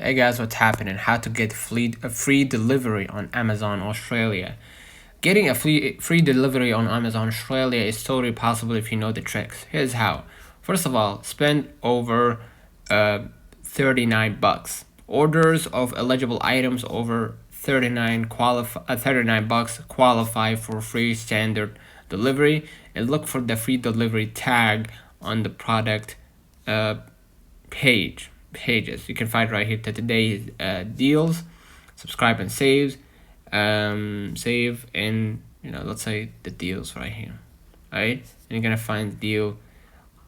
Hey guys, what's happening? How to get a free delivery on Amazon Australia. Getting a free delivery on Amazon Australia is totally possible if you know the tricks. Here's how. First of all, spend over $39. Orders of eligible items over 39 bucks qualify for free standard delivery, and look for the free delivery tag on the product pages. You can find right here to today's deals. Subscribe and save. Save in, let's say the deals right here, right? And you're gonna find the deal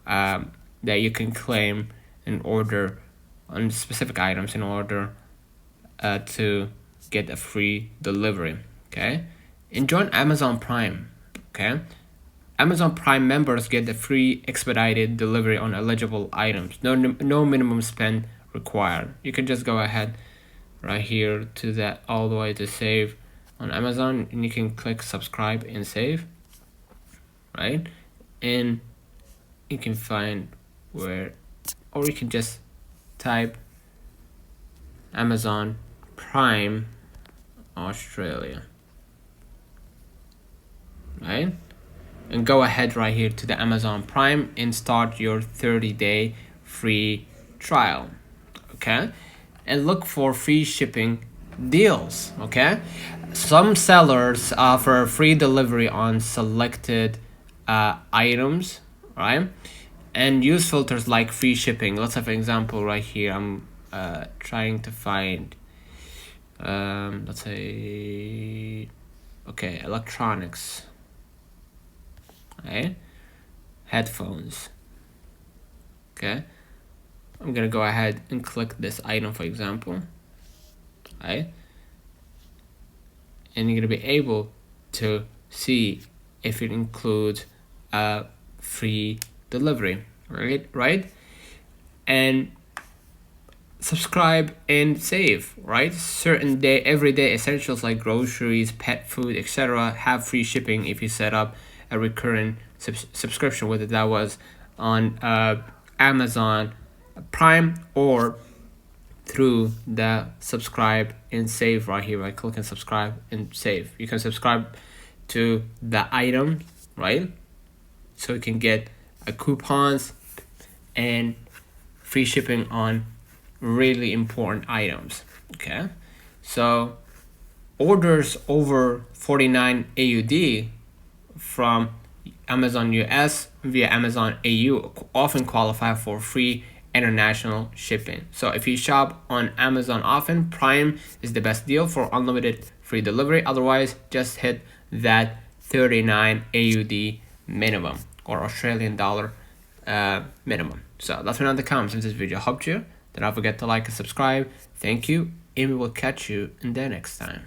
that you can claim and order on specific items in order to get a free delivery. Okay, and join Amazon Prime. Okay, Amazon Prime members get the free expedited delivery on eligible items. No minimum spend required. You can just go ahead right here to that all the way to save on Amazon, and you can click subscribe and save, right? And you can find where, or you can just type Amazon Prime Australia, right? And go ahead right here to the Amazon Prime and start your 30-day free trial. Okay, and look for free shipping deals. Okay, some sellers offer free delivery on selected items, right? And use filters like free shipping. Let's have an example right here. I'm trying to find let's say, okay, electronics, right? Headphones. Okay, I'm gonna go ahead and click this item, for example, right? And you're gonna be able to see if it includes a free delivery, right? And subscribe and save, right? Certain everyday essentials like groceries, pet food, etc. have free shipping if you set up a recurring subscription, whether that was on Amazon Prime or through the subscribe and save right here. Right, click and subscribe and save. You can subscribe to the item, right? So you can get coupons and free shipping on really important items. Okay, so orders over 49 AUD from Amazon US via Amazon AU often qualify for free international shipping. So if you shop on Amazon often, Prime is the best deal for unlimited free delivery. Otherwise, just hit that 39 AUD minimum, or Australian dollar minimum. So that's been on the comments if this video helped you. Don't forget to like and subscribe. Thank you, and we will catch you in the next time.